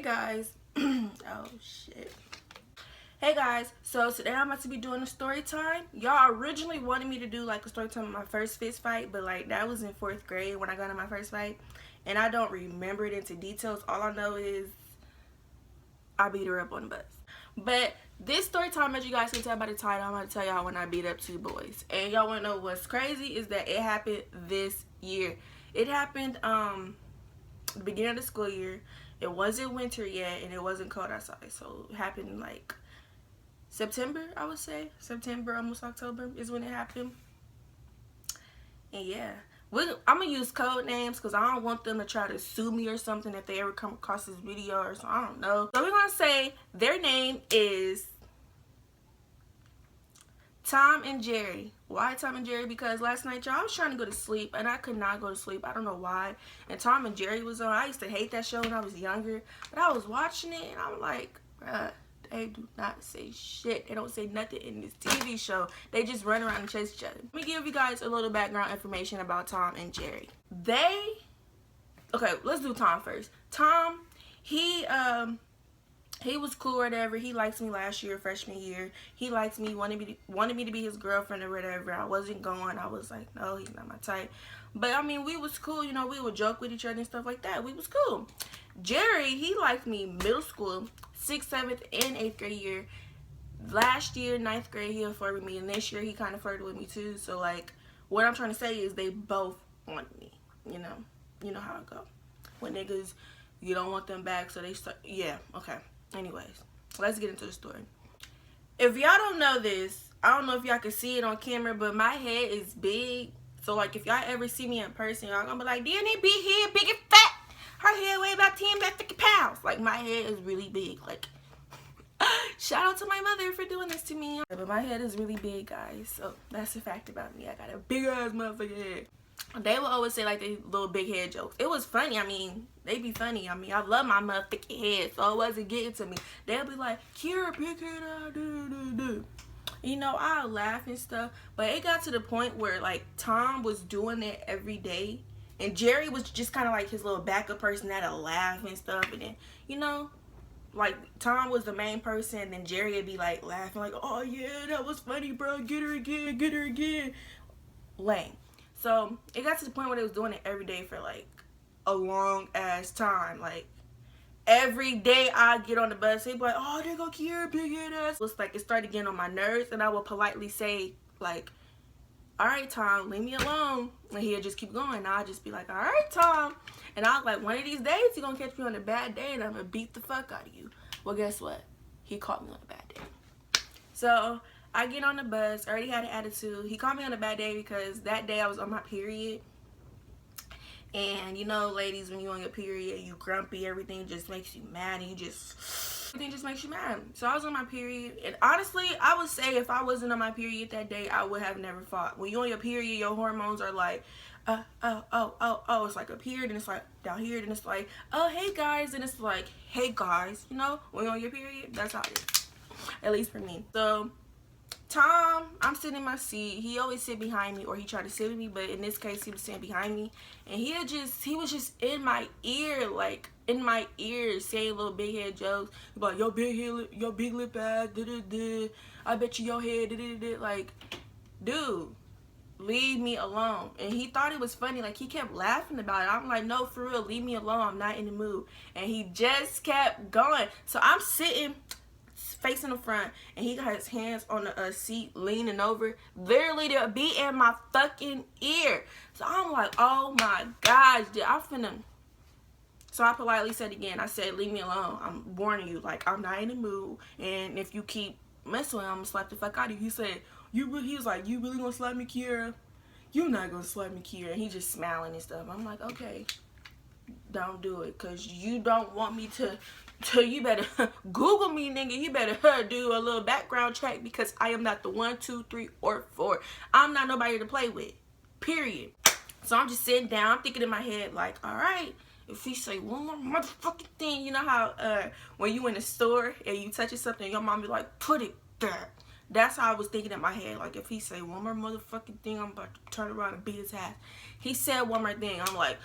guys. Oh shit. Hey guys, so today I'm about to be doing a story time. Y'all originally wanted me to do like a story time of my first fist fight, but like that was in 4th grade when I got in my first fight, and I don't remember it into details. All I know is I beat her up on the bus. But this story time, as you guys can tell by the title, I'm going to tell y'all when I beat up 2 boys. And y'all want to know what's crazy is that it happened this year. It happened the beginning of the school year. It wasn't winter yet, and it wasn't cold outside. So it happened like September, I would say. September, almost October is when it happened. And yeah. I'm going to use code names because I don't want them to try to sue me or something if they ever come across this video or so. I don't know. So we're going to say their name is Tom and Jerry. Why Tom and Jerry? Because last night, y'all, I was trying to go to sleep and I could not go to sleep. I don't know why. And Tom and Jerry was on. I used to hate that show when I was younger. But I was watching it and I'm like, bruh, they do not say shit. They don't say nothing in this TV show. They just run around and chase each other. Let me give you guys a little background information about Tom and Jerry. Okay, let's do Tom first. Tom, he was cool or whatever. He liked me last year, freshman year. He liked me, wanted me to be his girlfriend or whatever. I wasn't going. I was like, no, he's not my type. But I mean, we was cool. You know, we would joke with each other and stuff like that. We was cool. Jerry, he liked me middle school, 6th, 7th, and 8th grade year. Last year, 9th grade, he flirted with me, and this year he kind of flirted with me too. So like, what I'm trying to say is they both want me. You know how it go. When niggas, you don't want them back, so they start. Yeah, okay. Anyways, let's get into the story. If y'all don't know this, I don't know if y'all can see it on camera, but my head is big. So like, if y'all ever see me in person, y'all gonna be like, damn, that big head, big and fat. Her head weigh about 10, about 50 pounds. Like, my head is really big. Like, shout out to my mother for doing this to me. But my head is really big, guys. So that's a fact about me. I got a big ass motherfucking head. They will always say like they little big head jokes. It was funny. I mean, they be funny. I mean, I love my motherfucking head, so it wasn't getting to me. They'll be like, Kira, big head, do. You know, I'll laugh and stuff. But it got to the point where like Tom was doing it every day. And Jerry was just kind of like his little backup person that'll laugh and stuff. And then, you know, like Tom was the main person. And then Jerry would be like laughing like, oh yeah, that was funny, bro. Get her again, get her again. Lame. So it got to the point where they was doing it every day for like a long ass time. Like every day I get on the bus, he'd be like, oh, there go Kiera, big head ass. It's like it started getting on my nerves. And I would politely say like, all right, Tom, leave me alone. And he'll just keep going. And I'll just be like, all right, Tom. And I was like, one of these days, you're going to catch me on a bad day and I'm going to beat the fuck out of you. Well, guess what? He caught me on a bad day. So I get on the bus. I already had an attitude. He caught me on a bad day because that day I was on my period. And, you know, ladies, when you're on your period, you grumpy. Everything just makes you mad. And everything just makes you mad. So I was on my period, and honestly, I would say if I wasn't on my period that day, I would have never fought. When you're on your period, your hormones are like, oh, it's like up here, and it's like down here, and it's like, oh, hey guys, and it's like, hey guys, you know, when you're on your period, that's how it is, at least for me. So Tom, I'm sitting in my seat. He always sit behind me, or he tried to sit with me, but in this case, he was sitting behind me, and he was just in my ear, like in my ear, saying little big head jokes about your big head, your big lip ass, I bet you your head, like, dude, leave me alone. And he thought it was funny, like he kept laughing about it. I'm like, no, for real, leave me alone. I'm not in the mood. And he just kept going. So I'm sitting facing the front, and he got his hands on the seat, leaning over, literally to be in my fucking ear. So I'm like, oh my gosh, dude, So I politely said again, I said, leave me alone. I'm warning you, like, I'm not in the mood, and if you keep messing with me, I'm gonna slap the fuck out of you. He said, he was like, you really gonna slap me, Kiera? You're not gonna slap me, Kiera. And he just smiling and stuff. I'm like, okay, don't do it, because you don't want me to. So you better Google me, nigga. You better do a little background check, because I am not the 1, 2, 3, or 4. I'm not nobody to play with. Period. So I'm just sitting down. I'm thinking in my head, like, all right, if he say one more motherfucking thing, you know how when you in the store and you touching something, your mom be like, put it there. That's how I was thinking in my head. Like, if he say one more motherfucking thing, I'm about to turn around and beat his ass. He said one more thing. I'm like,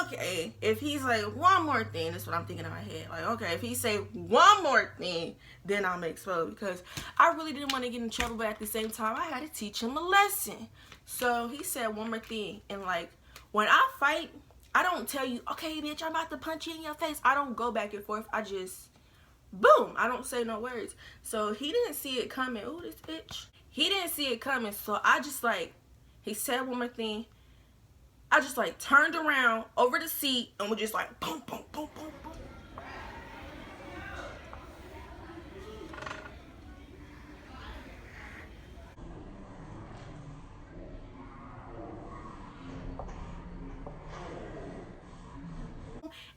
okay, if he's like one more thing, that's what I'm thinking in my head. Like, okay, if he say one more thing, then I'm exposed, because I really didn't want to get in trouble, but at the same time, I had to teach him a lesson. So he said one more thing, and like when I fight, I don't tell you, okay, bitch, I'm about to punch you in your face. I don't go back and forth. I just boom. I don't say no words. So he didn't see it coming. Ooh, this bitch. He didn't see it coming. So I just like, he said one more thing. I just like turned around over the seat and was just like boom, boom, boom, boom, boom.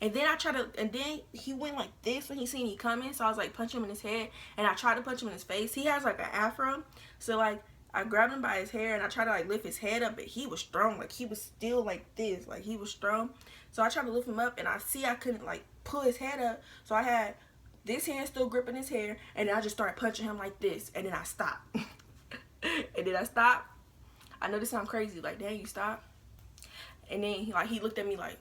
And then I tried to, and then he went like this when he seen me coming. So I was like punch him in his head, and I tried to punch him in his face. He has like an afro, so like I grabbed him by his hair and I tried to like lift his head up, but he was strong. Like he was still like this, like he was strong. So I tried to lift him up, and I see I couldn't like pull his head up. So I had this hand still gripping his hair, and then I just started punching him like this, and then I stopped. And then I stopped. I know this sounds crazy, like dang, you stop. And then he looked at me like.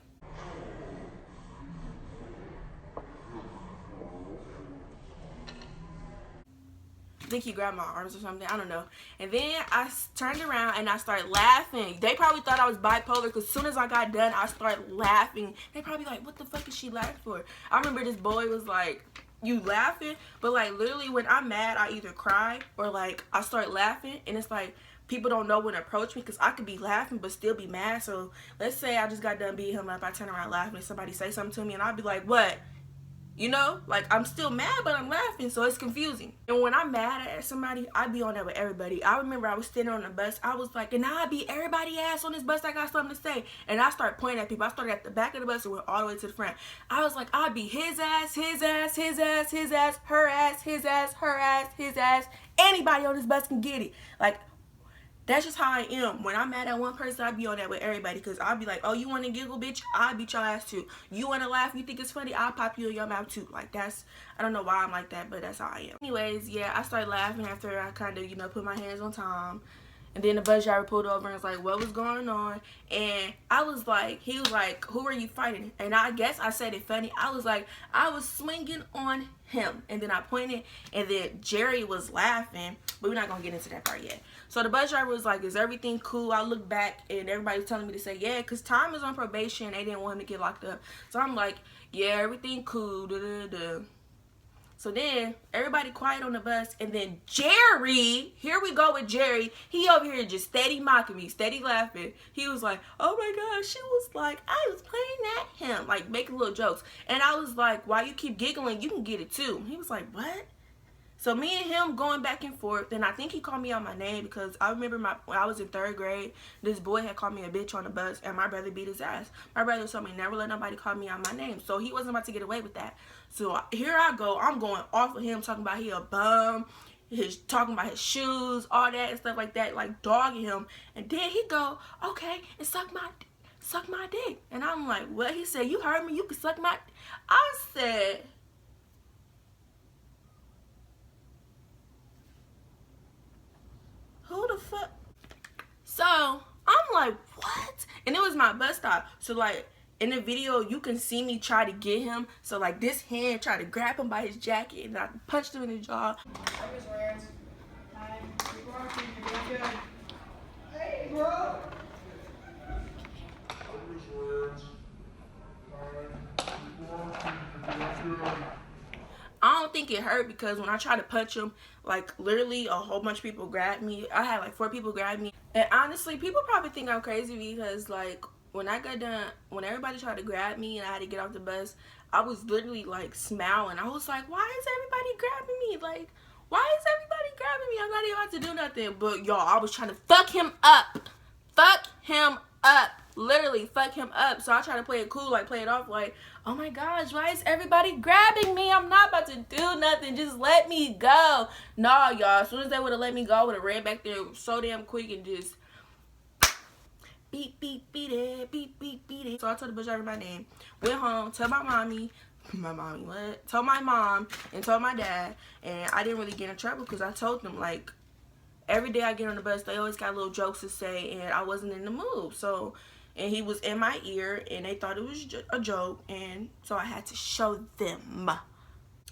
I think he grabbed my arms or something. I don't know. And then I turned around and I started laughing. They probably thought I was bipolar, because as soon as I got done, I started laughing. They probably like, what the fuck is she laughing for? I remember this boy was like, you laughing? But like literally when I'm mad, I either cry or like I start laughing. And it's like people don't know when to approach me, because I could be laughing but still be mad. So let's say I just got done beating him up. I turn around laughing and somebody say something to me, and I'll be like, what? You know, like I'm still mad, but I'm laughing, so it's confusing. And when I'm mad at somebody, I be on that with everybody. I remember I was standing on the bus. I was like, and now I beat everybody ass on this bus. I got something to say. And I started pointing at people. I started at the back of the bus and went all the way to the front. I was like, I beat his ass, his ass, his ass, his ass, her ass, his ass, her ass, his ass. Anybody on this bus can get it. Like, that's just how I am. When I'm mad at one person, I be on that with everybody, because I'll be like, oh, you want to giggle, bitch? I'll beat your ass too. You want to laugh? You think it's funny? I'll pop you in your mouth too. Like, that's, I don't know why I'm like that, but that's how I am. Anyways, yeah, I started laughing after I kind of, you know, put my hands on Tom. And then the bus driver pulled over and was like, what was going on? And I was like, he was like, who are you fighting? And I guess I said it funny. I was like, I was swinging on him. And then I pointed, and then Jerry was laughing, but we're not going to get into that part yet. So the bus driver was like, is everything cool? I look back, and everybody was telling me to say, yeah, because Tom is on probation. They didn't want him to get locked up. So I'm like, yeah, everything cool. Da, da, da. So then everybody quiet on the bus, and then Jerry, here we go with Jerry. He over here just steady mocking me, steady laughing. He was like, oh my gosh, she was like, I was playing at him, like making little jokes. And I was like, why you keep giggling? You can get it too. He was like, what? So me and him going back and forth, and I think he called me out my name, because I remember when I was in 3rd grade, this boy had called me a bitch on the bus, and my brother beat his ass. My brother told me never let nobody call me out my name, so he wasn't about to get away with that. So here I go, I'm going off of him, talking about he a bum, talking about his shoes, all that and stuff like that, like dogging him. And then he go, okay, and suck my dick. And I'm like, what? He said, you heard me, you can suck my. I said, who the fuck? So I'm like, what? And it was my bus stop. So like in the video, you can see me try to get him. So like this hand tried to grab him by his jacket, and I punched him in the jaw. Hey, bro. I don't think it hurt, because when I tried to punch him, like literally a whole bunch of people grabbed me. I had like 4 people grab me. And honestly, people probably think I'm crazy, because like when I got done, when everybody tried to grab me and I had to get off the bus, I was literally like smiling. I was like, why is everybody grabbing me? Like, why is everybody grabbing me? I'm not even about to do nothing. But y'all, I was trying to fuck him up. Fuck him up. Literally fuck him up. So I try to play it cool, like play it off like, oh my gosh, why is everybody grabbing me? I'm not about to do nothing. Just let me go. Nah, y'all. As soon as they would have let me go, I would have ran back there so damn quick and just beat, beat, beat it, beat, beat, beat it. So I told the bus driver my name, went home, told my mommy, what? Told my mom and told my dad, and I didn't really get in trouble, because I told them like every day I get on the bus, they always got little jokes to say, and I wasn't in the mood. So and he was in my ear, and they thought it was a joke, and so I had to show them.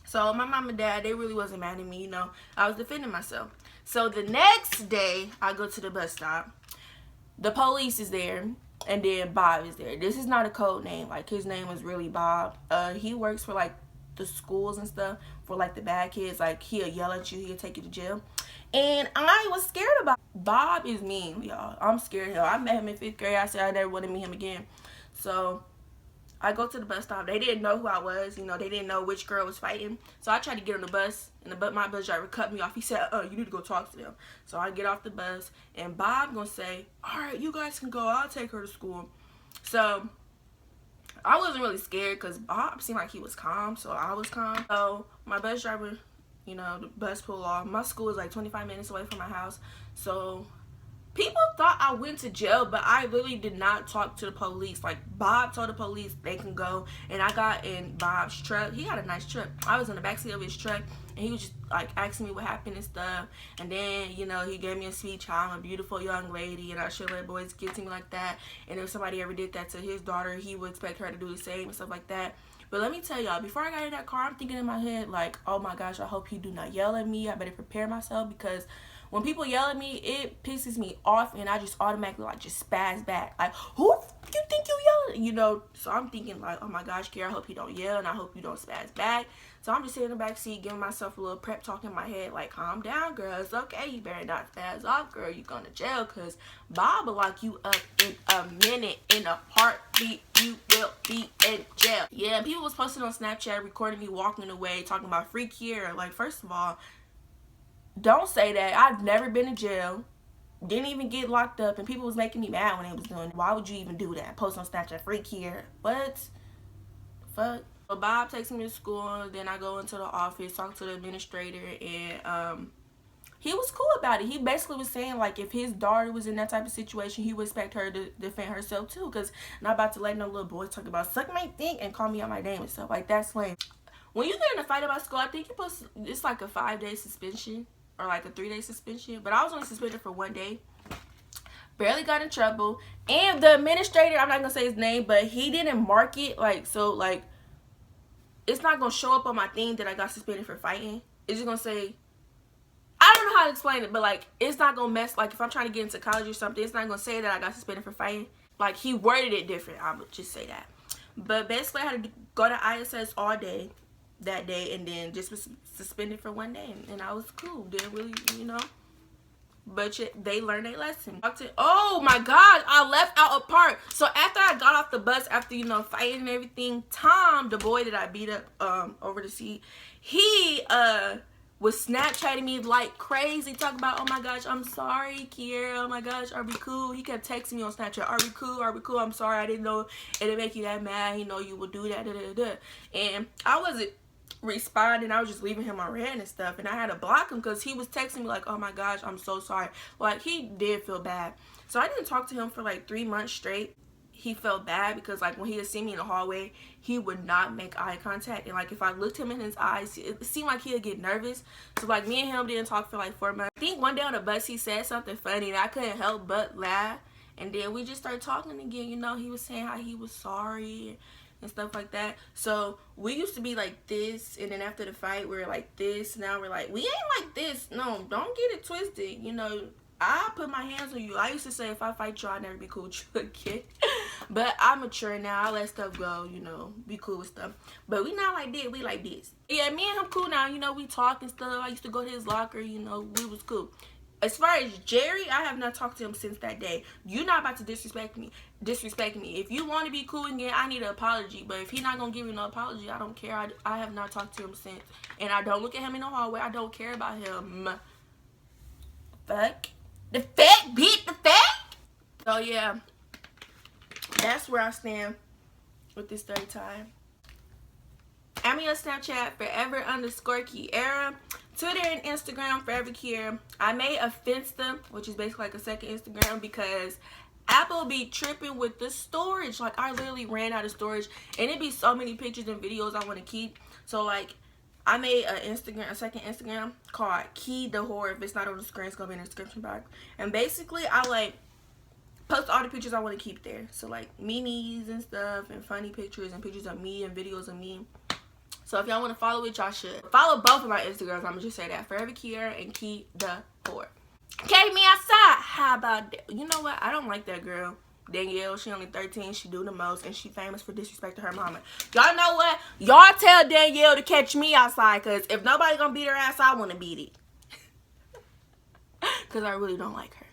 So my mom and dad, they really wasn't mad at me, you know. I was defending myself. So the next day, I go to the bus stop. The police is there, and then Bob is there. This is not a code name. Like, his name was really Bob. He works for, like, the schools and stuff for, like, the bad kids. Like, he'll yell at you. He'll take you to jail. And I was scared about it. Bob is mean, y'all. I'm scared of him. I met him in 5th grade. I said I never want to meet him again. So I go to the bus stop. They didn't know who I was. You know, they didn't know which girl was fighting. So I tried to get on the bus, and my bus driver cut me off. He said, you need to go talk to them. So I get off the bus, and Bob gonna say, all right, you guys can go. I'll take her to school. So I wasn't really scared because Bob seemed like he was calm, so I was calm. So my bus driver, you know, the bus pulled off. My school is like 25 minutes away from my house. So people thought I went to jail, but I really did not talk to the police. Like, Bob told the police they can go, and I got in Bob's truck. He had a nice truck. I was in the backseat of his truck, and he was just, like, asking me what happened and stuff. And then, you know, he gave me a speech how I'm a beautiful young lady, and I should let boys get to me like that. And if somebody ever did that to his daughter, he would expect her to do the same and stuff like that. But let me tell y'all, before I got in that car, I'm thinking in my head, like, oh my gosh, I hope he do not yell at me. I better prepare myself, because when people yell at me, it pisses me off, and I just automatically, like, just spaz back. Like, who you think you yelling? You know, so I'm thinking, like, oh my gosh, Kiara, I hope you don't yell, and I hope you don't spaz back. So I'm just sitting in the back seat, giving myself a little prep talk in my head, like, calm down, girl. It's okay. You better not spaz off, girl. You going to jail, because Bob will lock you up in a minute. In a heartbeat, you will be in jail. Yeah, people was posting on Snapchat, recording me walking away, talking about free Kiara. Like, first of all, don't say that. I've never been to jail. Didn't even get locked up, and people was making me mad when they was doing it. Why would you even do that? Post on Snapchat, freak here. What? Fuck. So Bob takes me to school. Then I go into the office, talk to the administrator, and he was cool about it. He basically was saying, like, if his daughter was in that type of situation, he would expect her to defend herself too. Because I'm not about to let no little boys talk about suck my dick and call me out my name and stuff. Like, that's lame. When you get in a fight about school, I think it's like a 5-day suspension. Or like a 3-day suspension, but I was only suspended for 1 day. Barely got in trouble, and the administrator, I'm not gonna say his name, but he didn't mark it, like, so, like, it's not gonna show up on my thing that I got suspended for fighting. It's just gonna say, I don't know how to explain it, but, like, it's not gonna mess, like, if I'm trying to get into college or something, it's not gonna say that I got suspended for fighting. Like, he worded it different, I would just say that. But basically, I had to go to ISS all day that day, and then just was suspended for 1 day, and I was cool. Didn't really, you know, but they learned their lesson. Oh my god, I left out a part. So after I got off the bus, after, you know, fighting and everything, Tom, the boy that I beat up over the seat, he was Snapchatting me like crazy, talking about, oh my gosh, I'm sorry, Kiara, oh my gosh, are we cool? He kept texting me on Snapchat, are we cool, are we cool, I'm sorry, I didn't know it'd make you that mad, you know, you would do that, da, da, da. And I wasn't responding. I was just leaving him on red and stuff, and I had to block him because he was texting me like, oh my gosh, I'm so sorry. Like, he did feel bad. So I didn't talk to him for like 3 months straight. He felt bad because, like, when he would see me in the hallway, he would not make eye contact, and like if I looked him in his eyes, it seemed like he would get nervous. So like, me and him didn't talk for like 4 months. I think one day on the bus he said something funny and I couldn't help but laugh, and then we just started talking again. You know, he was saying how he was sorry and stuff like that. So we used to be like this, and then after the fight we were like this. Now we're like, we ain't like this. No, don't get it twisted. You know, I put my hands on you. I used to say if I fight you, I'll never be cool with you again. But I'm mature now. I let stuff go, you know, be cool with stuff. But we not like this. We like this. Yeah, me and him cool now. You know, we talk and stuff. I used to go to his locker. You know, we was cool. As far as Jerry, I have not talked to him since that day. You're not about to disrespect me. If you want to be cool again, I need an apology. But if he's not going to give you no apology, I don't care. I have not talked to him since. And I don't look at him in the hallway. I don't care about him. Fuck. The fact, bitch, the fact. So, yeah. That's where I stand with this Storytime. Add me on Snapchat, forever_Kiara. Twitter and Instagram, Forever Kiara. I made a Finsta, which is basically like a second Instagram, because Apple be tripping with the storage. Like, I literally ran out of storage, and it be so many pictures and videos I want to keep. So, like, I made a second Instagram called keydawhore. If it's not on the screen, it's gonna be in the description box. And basically, I like post all the pictures I want to keep there. So like memes and stuff, and funny pictures, and pictures of me, and videos of me. So if y'all want to follow it, y'all should. Follow both of my Instagrams. I'm going to just say that. Forever Kiera and keydawhore. Carry me outside. How about that? You know what? I don't like that girl. Danielle, she only 13. She do the most. And she famous for disrespecting her mama. Y'all know what? Y'all tell Danielle to catch me outside. Because if nobody going to beat her ass, I want to beat it. Because I really don't like her.